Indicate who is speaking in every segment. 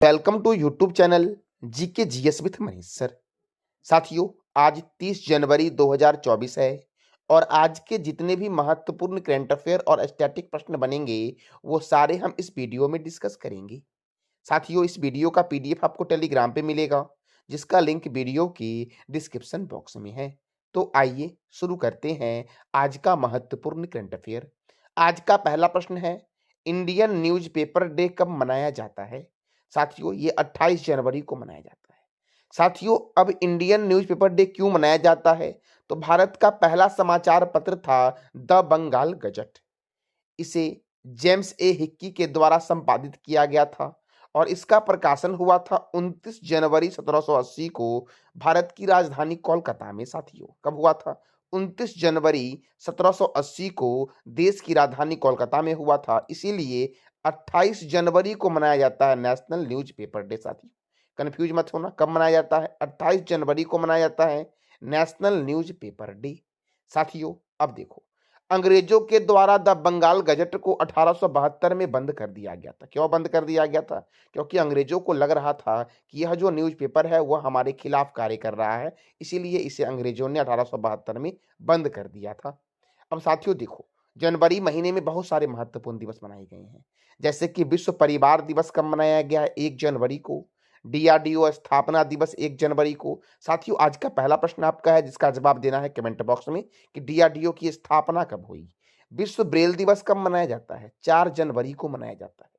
Speaker 1: Welcome to YouTube channel GK GS with Manish sir. साथियों, आज 30 जनवरी 2024 है और आज के जितने भी महत्वपूर्ण करंट अफेयर और स्टैटिक प्रश्न बनेंगे वो सारे हम इस वीडियो में डिस्कस करेंगे। साथियों, इस वीडियो का पीडीएफ आपको टेलीग्राम पे मिलेगा जिसका लिंक वीडियो की डिस्क्रिप्शन बॉक्स में है। तो आइए शुरू करते हैं आज का महत्वपूर्ण करंट अफेयर। आज का पहला प्रश्न है, इंडियन न्यूज़पेपर डे कब मनाया जाता है? साथियों, ये 28 जनवरी को मनाया जाता है। साथियों, अब इंडियन न्यूज़पेपर डे क्यों मनाया जाता है? तो भारत का पहला समाचार पत्र था द बंगाल गजट। इसे जेम्स ए हिक्की के द्वारा संपादित किया गया था और इसका प्रकाशन हुआ था 29 जनवरी 1780 को भारत की राजधानी कोलकाता में। साथियों, कब हुआ था? 29 जनवरी 1780 को देश की राजधानी कोलकाता में हुआ था। इसीलिए 28 जनवरी को मनाया जाता है नेशनल न्यूज़पेपर डे। साथियों, कंफ्यूज मत होना, कब मनाया जाता है? 28 जनवरी को मनाया जाता है नेशनल न्यूज़पेपर डे। साथियों, अब देखो, अंग्रेजों के द्वारा द बंगाल गजट को 1872 में बंद कर दिया गया था। क्यों बंद कर दिया गया था? क्योंकि अंग्रेजों को लग रहा था कि यह जो न्यूज़पेपर है वह हमारे खिलाफ कार्य कर रहा है, इसीलिए इसे अंग्रेजों ने 1872 में बंद कर दिया था। अब साथियों देखो, जनवरी महीने में बहुत सारे महत्वपूर्ण दिवस मनाए गए हैं, जैसे कि विश्व परिवार दिवस कब मनाया गया है? 1 जनवरी को। डीआरडीओ स्थापना दिवस 1 जनवरी को। साथियों, आज का पहला प्रश्न आपका है जिसका जवाब देना है कमेंट बॉक्स में कि डीआरडीओ की स्थापना कब हुई। विश्व ब्रेल दिवस कब मनाया जाता है? 4 जनवरी को मनाया जाता है।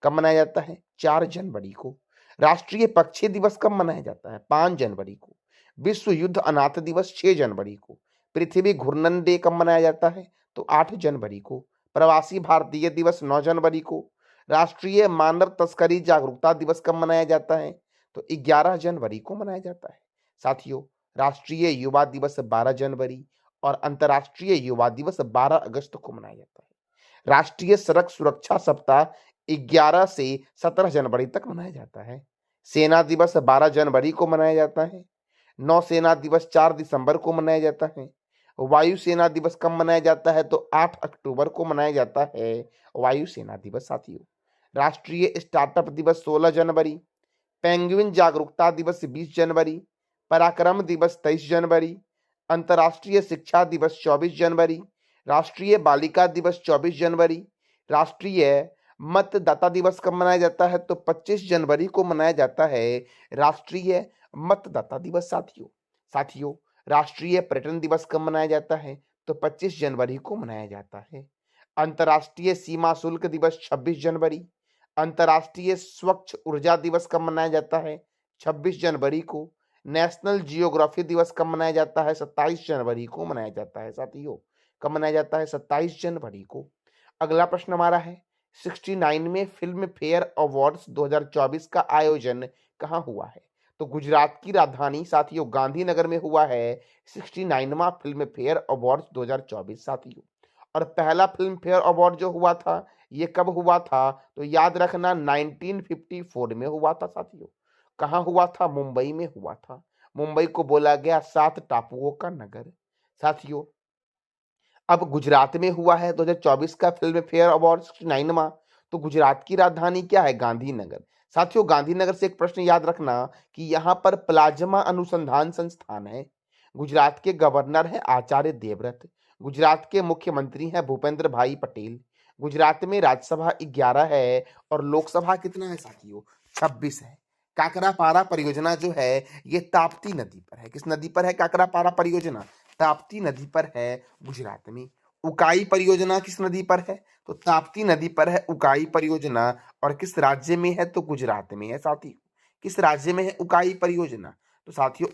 Speaker 1: कब मनाया जाता है? 4 जनवरी को। राष्ट्रीय पक्षी दिवस कब मनाया जाता है? 5 जनवरी को। विश्व युद्ध अनाथ दिवस 6 जनवरी को। पृथ्वी घूर्णन डे कब मनाया जाता है? तो 8 जनवरी को। प्रवासी भारतीय दिवस 9 जनवरी को। राष्ट्रीय मानव तस्करी जागरूकता दिवस कब मनाया जाता है? तो 11 जनवरी को मनाया जाता है। साथियों, राष्ट्रीय युवा दिवस 12 जनवरी और अंतर्राष्ट्रीय युवा दिवस 12 अगस्त को मनाया जाता है। राष्ट्रीय सड़क सुरक्षा सप्ताह 11 से 17 जनवरी तक मनाया जाता है। सेना दिवस 12 जनवरी को मनाया जाता है। नौसेना दिवस 4 दिसंबर को मनाया जाता है। वायुसेना दिवस कब मनाया जाता है? तो 8 अक्टूबर को मनाया जाता है वायुसेना दिवस। साथियों, राष्ट्रीय स्टार्टअप दिवस 16 जनवरी। पेंगुइन जागरूकता दिवस 20 जनवरी। पराक्रम दिवस 23 जनवरी। अंतर्राष्ट्रीय शिक्षा दिवस 24 जनवरी। राष्ट्रीय बालिका दिवस 24 जनवरी। राष्ट्रीय मतदाता दिवस कब मनाया जाता है? तो 25 जनवरी को मनाया जाता है राष्ट्रीय मतदाता दिवस। साथियों, राष्ट्रीय पर्यटन दिवस कब मनाया जाता है? तो 25 जनवरी को मनाया जाता है। अंतर्राष्ट्रीय सीमा शुल्क दिवस 26 जनवरी। अंतर्राष्ट्रीय स्वच्छ ऊर्जा दिवस कब मनाया जाता है? 26 जनवरी को। नेशनल जियोग्राफी दिवस कब मनाया जाता है? 27 जनवरी को मनाया जाता है। साथियों, कब मनाया जाता है? 27 जनवरी को। अगला प्रश्न हमारा है, 69 में फिल्म फेयर अवार्ड्स 2024 का आयोजन कहाँ हुआ है? तो गुजरात की राजधानी साथियों गांधीनगर में हुआ है 69वां फिल्म फेयर अवार्ड्स 2024। साथियों, और पहला फिल्म फेयर अवार्ड जो हुआ था ये कब हुआ था? तो याद रखना 1954 में हुआ था। साथियों, कहाँ हुआ था? मुंबई में हुआ था। मुंबई को बोला गया 7 टापुओं का नगर। साथियों, अब गुजरात में हुआ है 2024 का फिल्म फेयर अवार्ड 69वां। तो गुजरात की राजधानी क्या है? गांधीनगर। साथियों, गांधीनगर से एक प्रश्न याद रखना कि यहाँ पर प्लाज्मा अनुसंधान संस्थान है। गुजरात के गवर्नर हैं आचार्य देवव्रत। गुजरात के मुख्यमंत्री हैं भूपेंद्र भाई पटेल। गुजरात में राज्यसभा 11 है और लोकसभा कितना है साथियों? 26 है। काकरापारा परियोजना जो है ये ताप्ती नदी पर है। किस नदी पर है काकरापारा परियोजना? ताप्ती नदी पर है गुजरात में। उकाई परियोजना किस नदी पर है? तो ताप्ती नदी पर है उकाई परियोजना। और किस राज्य में है? तो गुजरात में है। साथियों, किस राज्य में है उकाई परियोजना? तो साथियों,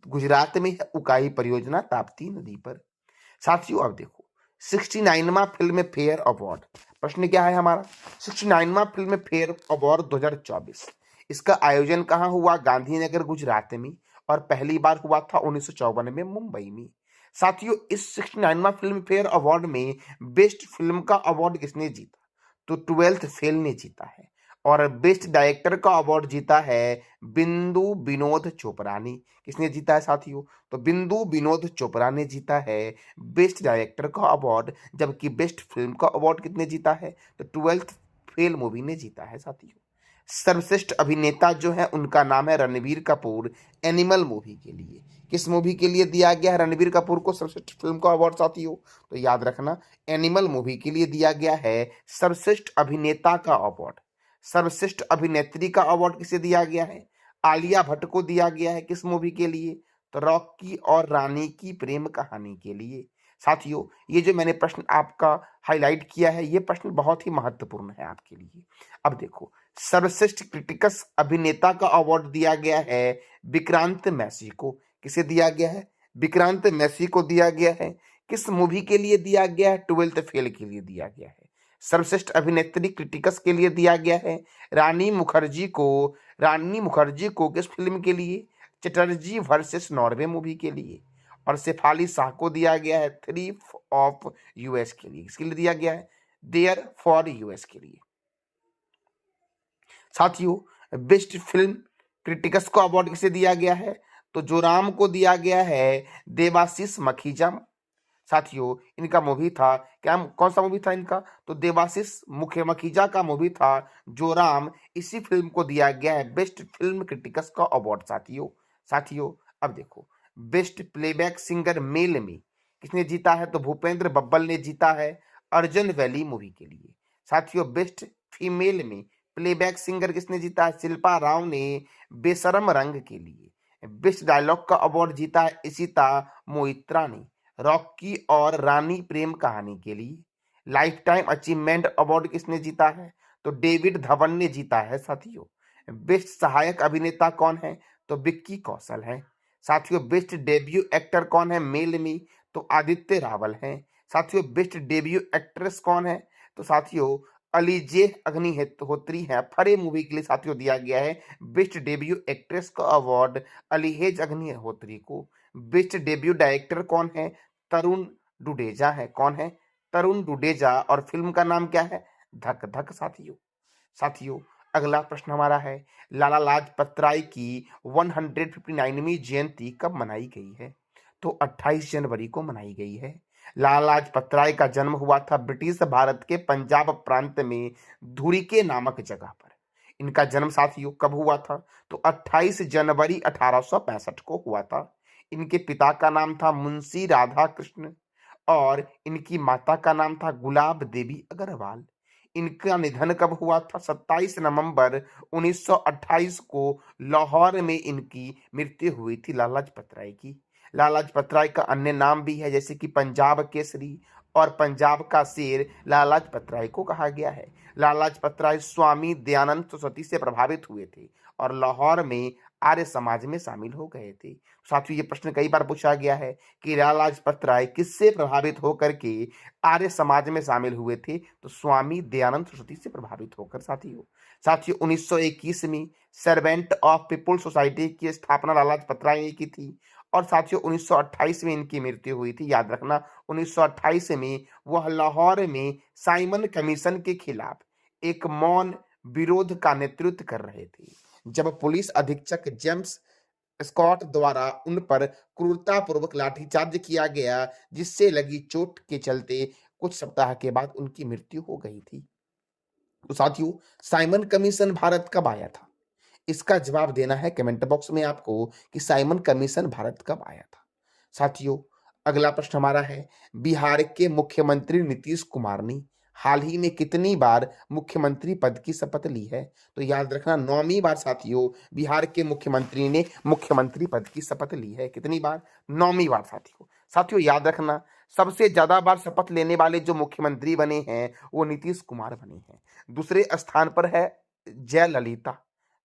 Speaker 1: गुजरात में है उकाई परियोजना ताप्ती नदी पर। साथियों, अब देखो, 69वां फिल्म फेयर अवार्ड, प्रश्न क्या है हमारा? 69वां फिल्म फेयर अवार्ड 2024 इसका आयोजन कहाँ हुआ? गांधीनगर गुजरात में। और पहली बार हुआ था 1954 में मुंबई में। साथियों, इस 69वां फिल्म फेयर अवार्ड में बेस्ट फिल्म का अवार्ड किसने जीता? तो 12th फेल ने जीता है। और बेस्ट डायरेक्टर का अवार्ड जीता है बिंदु विनोद चोपड़ा ने। किसने जीता है साथियों? तो बिंदु विनोद चोपड़ा ने जीता है बेस्ट डायरेक्टर का अवार्ड। जबकि बेस्ट फिल्म का अवार्ड किसने जीता है? तो 12th फेल मूवी ने जीता है। साथियों, सर्वश्रेष्ठ अभिनेता जो है उनका नाम है रणबीर कपूर, एनिमल मूवी के लिए। किस मूवी के लिए दिया गया है रणबीर कपूर को सर्वश्रेष्ठ फिल्म का अवार्ड साथियों? तो याद रखना, एनिमल मूवी के लिए दिया गया है सर्वश्रेष्ठ अभिनेता का अवार्ड। सर्वश्रेष्ठ अभिनेत्री का अवार्ड किसे दिया गया है? आलिया भट्ट को दिया गया है। किस मूवी के लिए? तो रॉकी और रानी की प्रेम कहानी के लिए। साथियों, ये जो मैंने प्रश्न आपका हाईलाइट किया है, ये प्रश्न बहुत ही महत्वपूर्ण है आपके लिए। अब देखो, सर्वश्रेष्ठ क्रिटिकस अभिनेता का अवार्ड दिया गया है विक्रांत मैसी को। किसे दिया गया है? विक्रांत मैसी को दिया गया है। किस मूवी के लिए दिया गया है? ट्वेल्थ फेल के लिए दिया गया है। सर्वश्रेष्ठ अभिनेत्री क्रिटिकस के लिए दिया गया है रानी मुखर्जी को। रानी मुखर्जी को किस फिल्म के लिए? चटर्जी वर्सेस नॉर्वे मूवी के लिए। और शेफाली शाह को दिया गया है थ्री ऑफ यूएस के लिए। किसके लिए दिया गया है? देयर फॉर यूएस के लिए। साथियों, बेस्ट फिल्म क्रिटिकस को अवार्ड किसे दिया गया है? तो जोराम को दिया गया है देवाशीष मखीजा। साथियों, इनका मूवी था क्या? कौन सा मूवी था इनका? तो देवाशीष मखीजा का मूवी था जोराम। इसी फिल्म को दिया गया है बेस्ट फिल्म क्रिटिकस का अवार्ड साथियों। साथियों, अब देखो, बेस्ट प्लेबैक सिंगर मेल में किसने जीता है? तो भूपेंद्र बब्बल ने जीता है अर्जन वैली मूवी के लिए। साथियों, बेस्ट फीमेल में प्लेबैक सिंगर किसने जीता है? शिल्पा राव ने बेशरम रंग के लिए। बेस्ट डायलॉग का अवार्ड जीता है इशिता मोइत्रा ने रॉकी और रानी प्रेम कहानी के लिए। लाइफ टाइम अचीवमेंट अवार्ड किसने जीता है? तो डेविड धवन ने जीता है साथियों। बेस्ट सहायक अभिनेता कौन है? तो विक्की कौशल है। साथियों, बेस्ट डेब्यू एक्टर कौन है मेल में? तो आदित्य रावल है। साथियों, बेस्ट डेब्यू एक्ट्रेस कौन है? तो साथियों, अलीजे अग्निहोत्री है। फरे मूवी के लिए साथियों दिया गया है बेस्ट डेब्यू एक्ट्रेस का अवार्ड अलीहेज अग्निहोत्री को। बेस्ट डेब्यू डायरेक्टर कौन है? तरुण डुडेजा है। कौन है? तरुण डुडेजा। और फिल्म का नाम क्या है? धक धक साथियों। साथियों, अगला प्रश्न हमारा है लाला लाजपत राय की 159वीं जयंती कब मनाई गई है? तो 28 जनवरी को मनाई गई है। लाला लाजपत राय का जन्म हुआ था ब्रिटिश भारत के पंजाब प्रांत में धुरिके नामक जगह पर। इनका जन्म साथियों कब हुआ था? तो 28 जनवरी 1865 को हुआ था। इनके पिता का नाम था मुंशी राधा कृष्ण और इनकी माता का नाम था गुलाब देवी अग्रवाल। इनका निधन कब हुआ था? 27 नवंबर 1928 को लाहौर में इनकी मृत्यु हुई थी लाला लाजपत राय की। लाला लाजपत राय का अन्य नाम भी है जैसे कि पंजाब केसरी और पंजाब का शेर लाला लाजपत राय को कहा गया है। लाला लाजपत राय स्वामी दयानंद सरस्वती से प्रभावित हुए थे और लाहौर में आर्य समाज में शामिल हो गए थे। साथियों, ये प्रश्न कई बार पूछा गया है कि लाला लाजपत राय किससे प्रभावित होकर के आर्य समाज में शामिल हुए थे? तो स्वामी दयानंद सरस्वती से प्रभावित होकर साथियों। साथियों, 1921 में सर्वेंट ऑफ पीपुल सोसाइटी की स्थापना लाला लाजपत राय ने की थी और साथियों 1928 में इनकी मृत्यु हुई थी। याद रखना, 1928 में वह लाहौर में साइमन कमीशन के खिलाफ एक मौन विरोध का नेतृत्व कर रहे थे जब पुलिस अधीक्षक जेम्स स्कॉट द्वारा उन पर क्रूरतापूर्वक लाठीचार्ज किया गया, जिससे लगी चोट के चलते कुछ सप्ताह के बाद उनकी मृत्यु हो गई थी। तो साथियों, साइमन कमीशन भारत कब आया था? इसका जवाब देना है कमेंट बॉक्स में आपको कि साइमन कमीशन भारत कब आया था। साथियों, अगला प्रश्न हमारा है बिहार के मुख्यमंत्री नीतीश कुमार ने हाल ही में कितनी बार मुख्यमंत्री पद की शपथ ली है? तो याद रखना, 9वीं बार साथियों बिहार के मुख्यमंत्री ने मुख्यमंत्री पद की शपथ ली है। कितनी बार? 9वीं बार साथियों। साथियों, याद रखना, सबसे ज्यादा बार शपथ लेने वाले जो मुख्यमंत्री बने हैं वो नीतीश कुमार बने हैं। दूसरे स्थान पर है जयललिता,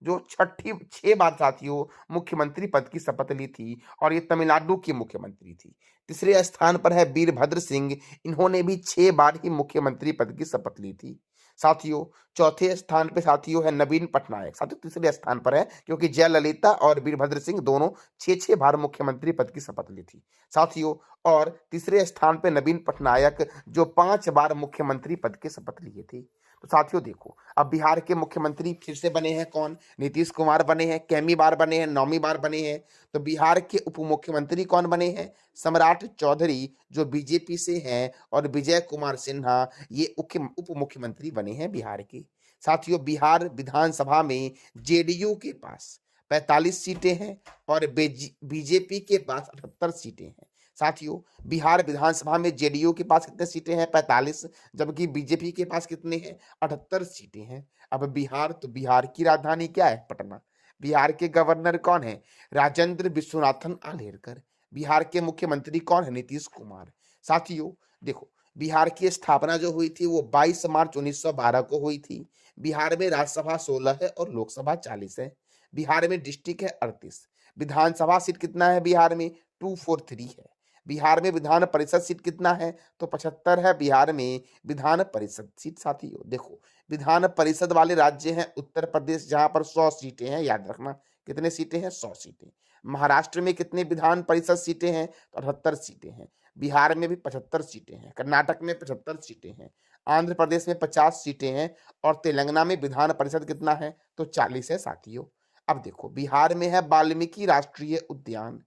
Speaker 1: जो 6 बार साथियों मुख्यमंत्री पद की शपथ ली थी और ये तमिलनाडु की मुख्यमंत्री थी। तीसरे स्थान पर है वीरभद्र सिंह, इन्होंने भी 6 बार ही मुख्यमंत्री पद की शपथ ली थी। साथियों, चौथे स्थान पे साथियों है नवीन पटनायक। साथियों, तीसरे स्थान पर है क्योंकि जयललिता और वीरभद्र सिंह दोनों 6 बार मुख्यमंत्री पद की शपथ ली थी साथियों। और तीसरे स्थान पे नवीन पटनायक जो 5 बार मुख्यमंत्री पद की शपथ लिए थे। तो साथियों देखो, अब बिहार के मुख्यमंत्री फिर से बने हैं कौन? नीतीश कुमार बने हैं। कैमी बार बने हैं? 9वीं बार बने हैं। तो बिहार के उप मुख्यमंत्री कौन बने हैं? सम्राट चौधरी, जो बीजेपी से हैं, और विजय कुमार सिन्हा, ये उप मुख्यमंत्री बने हैं बिहार के। साथियों बिहार विधानसभा में जेडीयू के पास 45 सीटें हैं और बीजेपी के पास 78 सीटें हैं। साथियों बिहार विधानसभा में जेडीयू के पास कितने सीटें हैं? 45, जबकि बीजेपी के पास कितने हैं? 78 सीटें हैं। अब बिहार, तो बिहार की राजधानी क्या है? पटना। बिहार के गवर्नर कौन है? राजेंद्र विश्वनाथन आलेरकर। बिहार के मुख्यमंत्री कौन है? नीतीश कुमार। साथियों देखो, बिहार की स्थापना जो हुई थी वो 22 मार्च 1912 को हुई थी। बिहार में राज्यसभा 16 है और लोकसभा 40 है। बिहार में डिस्ट्रिक्ट है 38। विधानसभा सीट कितना है बिहार में? 243 है। बिहार में विधान परिषद सीट कितना है? तो 75 है बिहार में विधान परिषद सीट। साथियों देखो, विधान परिषद वाले राज्य हैं उत्तर प्रदेश, जहां पर 100 सीटें हैं, याद रखना। कितने सीटें हैं? 100 सीटें। महाराष्ट्र में कितने विधान परिषद सीटें हैं? तो 78 सीटें हैं। बिहार में भी 75 सीटें हैं। कर्नाटक में 75 सीटें हैं। आंध्र प्रदेश में 50 सीटें हैं और तेलंगाना में विधान परिषद कितना है? तो 40 है। साथियों अब देखो, बिहार में है वाल्मीकि राष्ट्रीय उद्यान,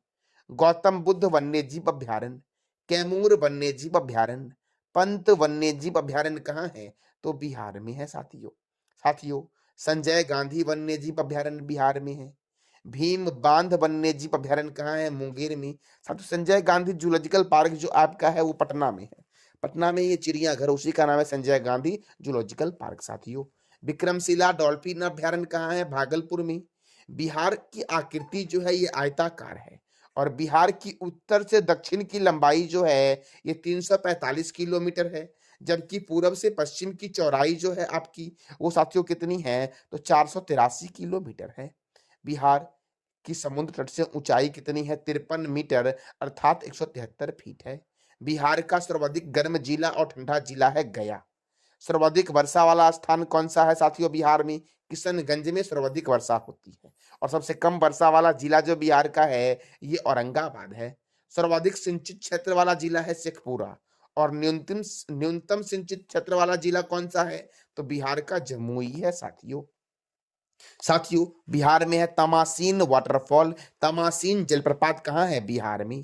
Speaker 1: गौतम बुद्ध वन्यजीव अभ्यारण्य, कैमूर वन्यजीव अभ्यारण्य, पंत वन्यजीव अभ्यारण्य कहाँ है? तो बिहार में है। साथियों साथियों संजय गांधी वन्यजीव अभ्यारण्य बिहार में है। भीम बांध वन्यजीव अभ्यारण्य कहाँ है? मुंगेर में। साथियों संजय गांधी जूलॉजिकल पार्क जो आपका है वो पटना में है। पटना में ये चिड़ियाघर, उसी का नाम है संजय गांधी जूलॉजिकल पार्क। साथियों विक्रमशिला डॉल्फिन अभ्यारण्य कहाँ है? भागलपुर में। बिहार की आकृति जो है ये आयताकार है और बिहार की उत्तर से दक्षिण की लंबाई जो है ये 345 किलोमीटर है, जबकि पूरब से पश्चिम की चौड़ाई जो है आपकी वो साथियों कितनी है? तो 483 किलोमीटर है। बिहार की समुद्र तट से ऊंचाई कितनी है? 53 मीटर अर्थात 173 फीट है। बिहार का सर्वाधिक गर्म जिला और ठंडा जिला है गया। सर्वाधिक वर्षा वाला स्थान कौन सा है साथियों बिहार में? किशनगंज में सर्वाधिक वर्षा होती है। और सबसे कम वर्षा वाला जिला जो बिहार का है ये औरंगाबाद है। सर्वाधिक सिंचित क्षेत्र वाला जिला है शेखपुरा और न्यूनतम न्यूनतम सिंचित क्षेत्र वाला जिला कौन सा है? तो बिहार का जमुई है। साथियों साथियों बिहार में है तमासीन वाटरफॉल। तमासीन जलप्रपात कहाँ है? बिहार में।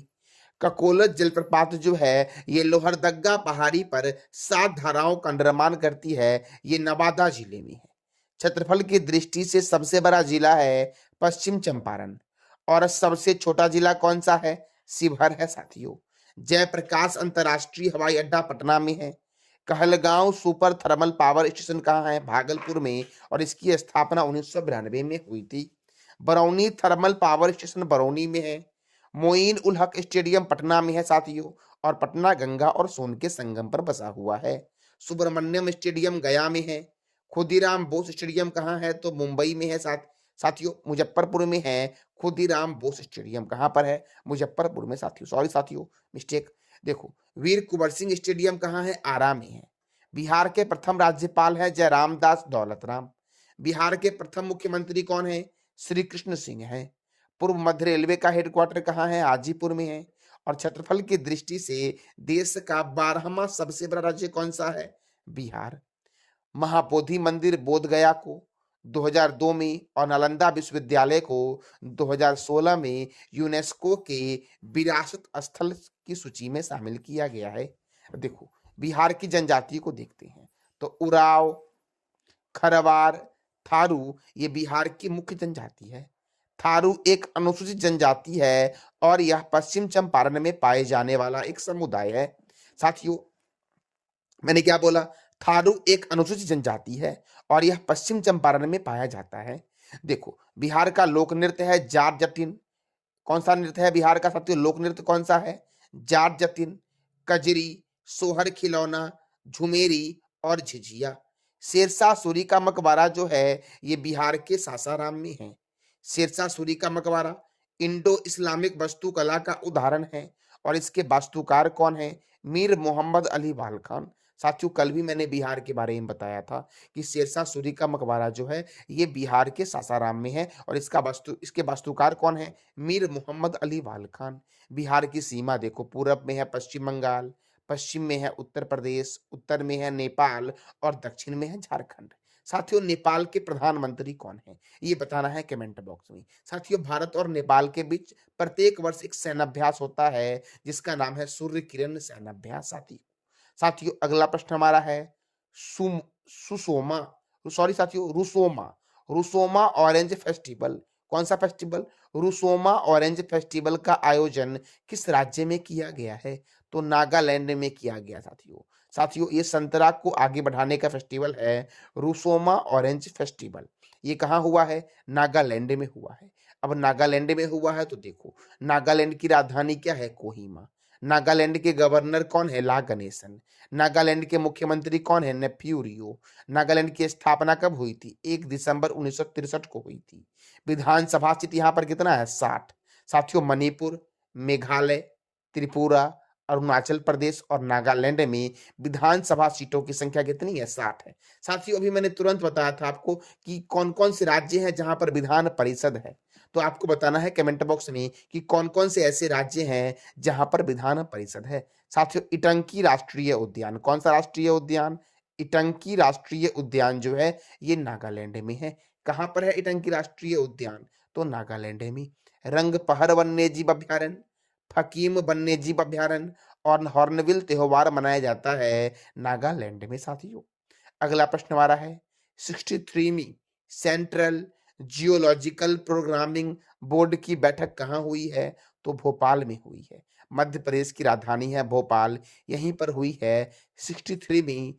Speaker 1: ककोलत जलप्रपात जो है ये लोहरदग्गा पहाड़ी पर 7 धाराओं का निर्माण करती है। ये नवादा जिले में है। क्षेत्रफल की दृष्टि से सबसे बड़ा जिला है पश्चिम चंपारण और सबसे छोटा जिला कौन सा है? शिवहर है। साथियों जयप्रकाश अंतर्राष्ट्रीय हवाई अड्डा पटना में है। Kahalgaon super thermal power station कहाँ है? भागलपुर में और इसकी स्थापना 1992 में हुई थी। Barauni thermal power station Barauni में है। मोइन उल हक स्टेडियम पटना में है। साथियों और पटना गंगा और सोन के संगम पर बसा हुआ है। सुब्रमण्यम स्टेडियम गया में है। खुदीराम बोस स्टेडियम कहाँ है? तो मुंबई में है। साथियों मुजफ्फरपुर में है। खुदीराम बोस स्टेडियम कहाँ पर है? मुजफ्फरपुर में। साथियों सॉरी साथियों मिस्टेक। देखो वीर कुंवर सिंह स्टेडियम कहाँ है? आरा में है। बिहार के प्रथम राज्यपाल है जयराम दास दौलतराम। बिहार के प्रथम मुख्यमंत्री कौन है? श्री कृष्ण सिंह है। पूर्व मध्य रेलवे का हेडक्वार्टर कहाँ है? हाजीपुर में है। और क्षेत्रफल की दृष्टि से देश का 12वां सबसे बड़ा राज्य कौन सा है? बिहार। महाबोधि मंदिर बोधगया को 2002 में और नालंदा विश्वविद्यालय को 2016 में यूनेस्को के विरासत स्थल की सूची में शामिल किया गया है। देखो बिहार की जनजाति को देखते हैं तो उराव, खरवार, थारू ये बिहार की मुख्य जनजाति है। थारू एक अनुसूचित जनजाति है और यह पश्चिम चंपारण में पाए जाने वाला एक समुदाय है। साथियों मैंने क्या बोला? थारू एक अनुसूचित जनजाति है और यह पश्चिम चंपारण में पाया जाता है। देखो बिहार का लोक नृत्य है जाट जटिन। कौन सा नृत्य है बिहार का साथियों? लोक नृत्य कौन सा है? जाट जटिन, कजरी, सोहर खिलौना, झुमेरी और झिझिया। शेरशाह सूरी का मकबरा जो है ये बिहार के सासाराम में है। शेरशाह सूरी का मकबरा इंडो इस्लामिक वास्तुकला का उदाहरण है और इसके वास्तुकार कौन है? मीर मोहम्मद अली वाल खान। साथियों कल भी मैंने बिहार के बारे में बताया था कि शेरशाह सूरी का मकबरा जो है ये बिहार के सासाराम में है और इसके वास्तुकार कौन है? मीर मोहम्मद अली वाल खान। बिहार की सीमा देखो, पूरब में है पश्चिम बंगाल, पश्चिम में है उत्तर प्रदेश, उत्तर में है नेपाल और दक्षिण में है झारखंड। साथियों नेपाल के प्रधानमंत्री कौन है ये बताना है कमेंट बॉक्स में। साथियों भारत और नेपाल के बीच प्रत्येक वर्ष एक सैन्याभ्यास होता है जिसका नाम है सूर्य किरण सैन्याभ्यास। साथियों अगला प्रश्न हमारा है सुसोमा सॉरी साथियों, रुसोमा, रुसोमा ऑरेंज फेस्टिवल। कौन सा फेस्टिवल? रुसोमा ऑरेंज फेस्टिवल का आयोजन किस राज्य में किया गया है? तो नागालैंड में किया गया साथियों। साथियों, ये संतरा को आगे बढ़ाने का फेस्टिवल है रुसोमा ऑरेंज फेस्टिवल। ये कहाँ हुआ है? नागालैंड में हुआ है। अब नागालैंड में हुआ है तो देखो, नागालैंड की राजधानी क्या है? कोहिमा। नागालैंड के गवर्नर कौन है? ला गणेशन। नागालैंड के मुख्यमंत्री कौन है? नेफ्यू रियो। नागालैंड की स्थापना कब हुई थी? 1 दिसंबर 1963 को हुई थी। विधानसभा सीट यहाँ पर कितना है? 60। साथियों, मणिपुर, मेघालय, त्रिपुरा, अरुणाचल प्रदेश और नागालैंड में विधानसभा सीटों की संख्या कितनी है? 60 है। साथियों, अभी मैंने तुरंत बताया था आपको कि कौन कौन से राज्य हैं जहां पर विधान परिषद है। तो आपको बताना है कमेंट बॉक्स में कि कौन कौन से ऐसे राज्य हैं जहां पर विधान परिषद है। साथियों, इटंकी राष्ट्रीय उद्यान, कौन सा राष्ट्रीय उद्यान? इटंकी राष्ट्रीय उद्यान जो है ये नागालैंड में है। कहां पर है इटंकी राष्ट्रीय उद्यान? तो नागालैंड में। रंगपहर वन्यजीव अभ्यारण्य, फकीम वन्यजीव अभ्यारण्य और हॉर्नबिल त्योहार मनाया जाता है नागालैंड में साथियों। अगला प्रश्न हमारा है 63वीं सेंट्रल जियोलॉजिकल प्रोग्रामिंग बोर्ड की बैठक कहाँ हुई है? तो भोपाल में हुई है। मध्य प्रदेश की राजधानी है भोपाल, यहीं पर हुई है 63वीं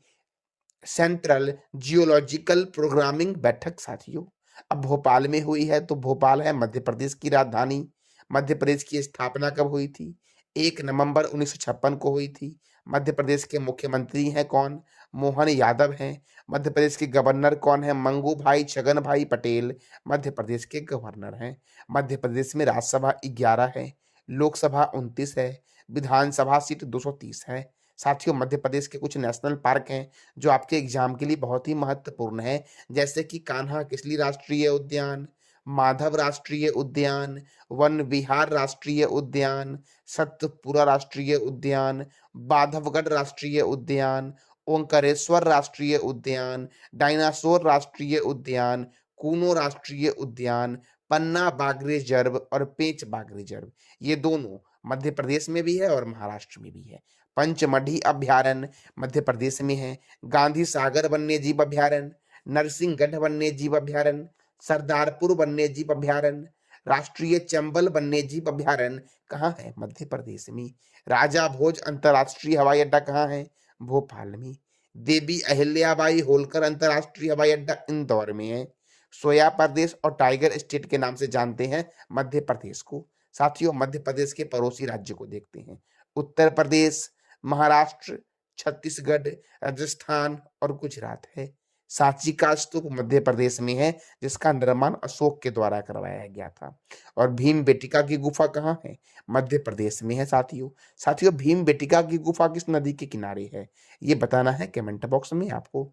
Speaker 1: सेंट्रल जियोलॉजिकल प्रोग्रामिंग बैठक साथियों। अब भोपाल में हुई है तो भोपाल है मध्य प्रदेश की राजधानी। मध्य प्रदेश की स्थापना कब हुई थी? 1 नवंबर 1956 को हुई थी। मध्य प्रदेश के मुख्यमंत्री हैं कौन? मोहन यादव हैं। मध्य प्रदेश के गवर्नर कौन है? मंगू भाई छगन भाई पटेल मध्य प्रदेश के गवर्नर हैं। मध्य प्रदेश में राज्यसभा 11 है, लोकसभा 29 है, विधानसभा सीट 230 है। साथियों, मध्य प्रदेश के कुछ नेशनल पार्क हैं जो आपके एग्जाम के लिए बहुत ही महत्वपूर्ण है, जैसे कि कान्हा किसली राष्ट्रीय उद्यान, माधव राष्ट्रीय उद्यान, वन विहार राष्ट्रीय उद्यान, सतपुरा राष्ट्रीय उद्यान, बांधवगढ़ राष्ट्रीय उद्यान, ओंकारेश्वर राष्ट्रीय उद्यान, डायनासोर राष्ट्रीय उद्यान, कूनो राष्ट्रीय उद्यान, पन्ना बाघ रिजर्व और पेंच बाघ रिजर्व। ये दोनों मध्य प्रदेश में भी है और महाराष्ट्र में भी है। पंचमढ़ी अभ्यारण्य मध्य प्रदेश में है। गांधी सागर वन्य जीव अभ्यारण्य, नरसिंहगढ़ वन्य जीव अभ्यारण्य, सरदारपुर वन्य जीव अभ्यारण्य, राष्ट्रीय चंबल वन्य जीव अभ्यारण्य कहाँ है? मध्य प्रदेश में। राजा भोज अंतरराष्ट्रीय हवाई अड्डा कहाँ है? भोपाल में। देवी अहिल्याबाई होलकर अंतरराष्ट्रीय हवाई अड्डा इंदौर में है। सोया प्रदेश और टाइगर स्टेट के नाम से जानते हैं मध्य प्रदेश को। साथियों, मध्य प्रदेश के पड़ोसी राज्य को देखते हैं। उत्तर प्रदेश, महाराष्ट्र, छत्तीसगढ़, राजस्थान और गुजरात है। सांची का स्तूप मध्य प्रदेश में है, जिसका निर्माण अशोक के द्वारा करवाया गया था। और भीम बेटिका की गुफा कहाँ है? मध्य प्रदेश में है साथियों। साथियों, भीम बेटिका की गुफा किस नदी के किनारे है? ये बताना है कमेंट बॉक्स में आपको।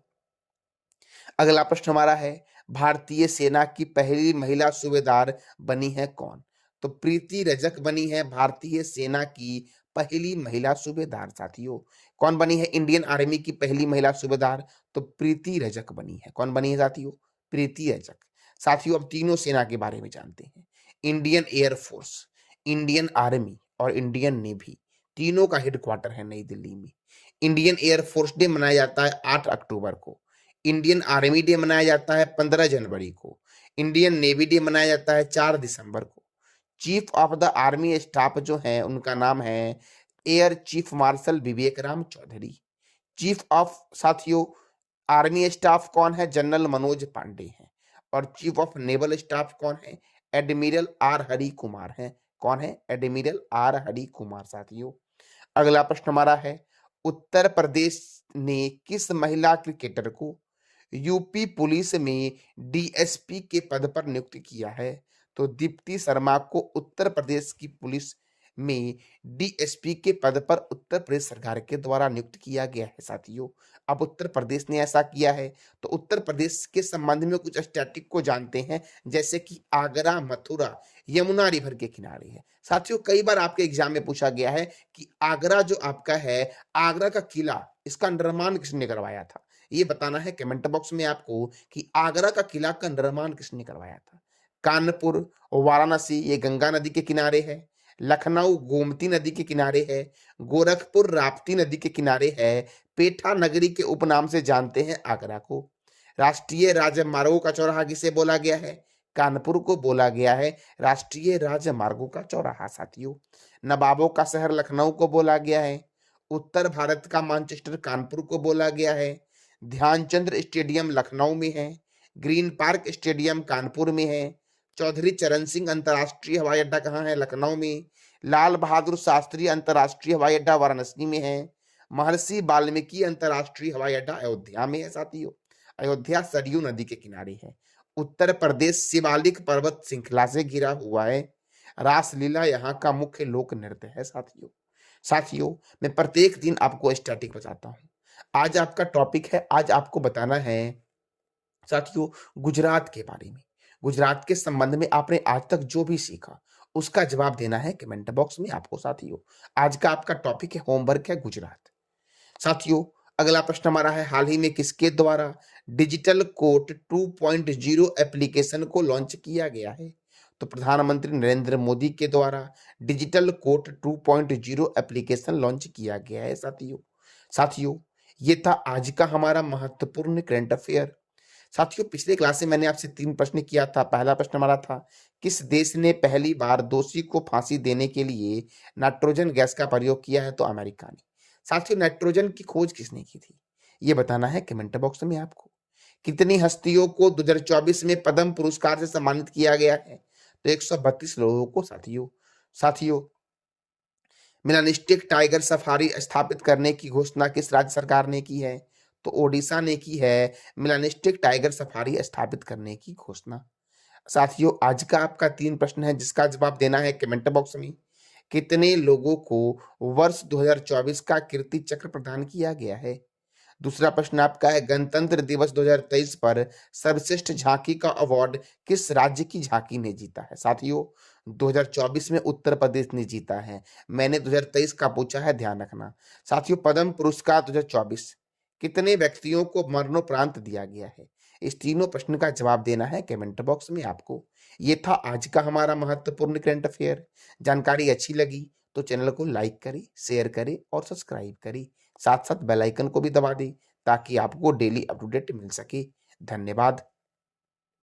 Speaker 1: अगला प्रश्न हमारा है भारतीय सेना की पहली महिला सूबेदार बनी है कौन? तो प्रीति रजक बनी है भारतीय सेना की पहली महिला सूबेदार साथियों। कौन बनी है इंडियन आर्मी की पहली महिला सूबेदार? तो प्रीति रजक बनी है। कौन बनी है साथियों? प्रीति रजक। साथियों, अब तीनों सेना के बारे में जानते हैं। इंडियन एयरफोर्स, इंडियन आर्मी और इंडियन नेवी, तीनों का हेडक्वार्टर है नई दिल्ली में। इंडियन एयरफोर्स डे मनाया जाता है 8 अक्टूबर को। इंडियन आर्मी डे मनाया जाता है 15 जनवरी को। इंडियन नेवी डे मनाया जाता है 4 दिसंबर को। Chief of the army staff जो है उनका नाम है air chief marshal Vivek Ram Chaudhary. Chief of साथियों आर्मी स्टाफ कौन है? जनरल मनोज पांडे हैं। और चीफ ऑफ नेवल स्टाफ कौन है? एडमिरल आर हरि कुमार हैं। कौन है? एडमिरल आर हरि कुमार साथियों। अगला प्रश्न हमारा है उत्तर प्रदेश ने किस महिला क्रिकेटर को यूपी पुलिस में डीएसपी के पद पर नियुक्त किया है? तो दीप्ति शर्मा को उत्तर प्रदेश की पुलिस में डीएसपी के पद पर उत्तर प्रदेश सरकार के द्वारा नियुक्त किया गया है साथियों। अब उत्तर प्रदेश ने ऐसा किया है तो उत्तर प्रदेश के संबंध में कुछ स्टैटिक को जानते हैं, जैसे कि आगरा मथुरा यमुना रिवर के किनारे है। साथियों, कई बार आपके एग्जाम में पूछा गया है कि आगरा जो आपका है, आगरा का किला, इसका निर्माण किसने करवाया था? ये बताना है कमेंट बॉक्स में आपको कि आगरा का किला का निर्माण किसने करवाया था। कानपुर, वाराणसी ये गंगा नदी के किनारे है। लखनऊ गोमती नदी के किनारे है। गोरखपुर राप्ती नदी के किनारे है। पेठा नगरी के उपनाम से जानते हैं आगरा को। राष्ट्रीय राजमार्गों का चौराहा किसे बोला गया है? कानपुर को बोला गया है राष्ट्रीय राजमार्गों का चौराहा साथियों। नवाबों का शहर लखनऊ को बोला गया है। उत्तर भारत का मैनचेस्टर कानपुर को बोला गया है। ध्यानचंद्र स्टेडियम लखनऊ में है। ग्रीन पार्क स्टेडियम कानपुर में है। चौधरी चरण सिंह अंतर्राष्ट्रीय हवाई अड्डा कहाँ है? लखनऊ में। लाल बहादुर शास्त्री अंतर्राष्ट्रीय हवाई अड्डा वाराणसी में है। महर्षि वाल्मीकि अंतर्राष्ट्रीय हवाई अड्डा अयोध्या में है साथियों। अयोध्या सरयू नदी के किनारे है। उत्तर प्रदेश शिवालिक पर्वत श्रृंखला से घिरा हुआ है। रासलीला यहाँ का मुख्य लोक नृत्य है साथियों। साथियों, मैं प्रत्येक दिन आपको स्टैटिक बताता हूँ। आज आपका टॉपिक है, आज आपको बताना है साथियों गुजरात के बारे में। गुजरात के संबंध में आपने आज तक जो भी सीखा उसका जवाब देना है कमेंट बॉक्स में आपको साथियों। आज का आपका टॉपिक है, होमवर्क है गुजरात। साथियों, अगला प्रश्न हमारा है, हाल ही में किसके द्वारा डिजिटल कोर्ट 2.0 एप्लीकेशन को लॉन्च किया गया है? तो प्रधानमंत्री नरेंद्र मोदी के द्वारा डिजिटल कोर्ट 2.0 एप्लीकेशन लॉन्च किया गया है साथियों। साथियों, ये था आज का हमारा महत्वपूर्ण करंट अफेयर। साथियों, पिछले क्लास में मैंने आपसे 3 प्रश्न किया था। पहला प्रश्न हमारा था, किस देश ने पहली बार दोषी को फांसी देने के लिए नाइट्रोजन गैस का प्रयोग किया है? तो अमेरिका ने। साथियों, नाइट्रोजन की खोज किसने की थी? ये बताना है कमेंट बॉक्स में आपको। कितनी हस्तियों को 2024 में पद्म पुरस्कार से सम्मानित किया गया है? तो 132 लोगों को साथियों। साथियों, मिलानिस्टिक टाइगर सफारी स्थापित करने की घोषणा किस राज्य सरकार ने की है? तो ओडिशा ने की है मिलानिस्टिक टाइगर सफारी स्थापित करने की घोषणा। साथियों, आज का आपका 3 प्रश्न है जिसका जवाब देना है कमेंट बॉक्स में। कितने लोगों को वर्ष 2024 का कीर्ति चक्र प्रदान किया गया है? दूसरा प्रश्न आपका है, गणतंत्र दिवस 2023 पर सर्वश्रेष्ठ झांकी का अवार्ड किस राज्य की झांकी ने जीता है? साथियों, 2024 में उत्तर प्रदेश ने जीता है। मैंने 2023 का पूछा है, ध्यान रखना। साथियों, पद्म पुरस्कार 2024 कितने व्यक्तियों को मरणोपरांत दिया गया है? इस तीनों प्रश्न का जवाब देना है कमेंट बॉक्स में आपको। ये था आज का हमारा महत्वपूर्ण करंट अफेयर। जानकारी अच्छी लगी तो चैनल को लाइक करें, शेयर करें और सब्सक्राइब करें। साथ साथ बेल आइकन को भी दबा दें ताकि आपको डेली अपडेट मिल सके। धन्यवाद।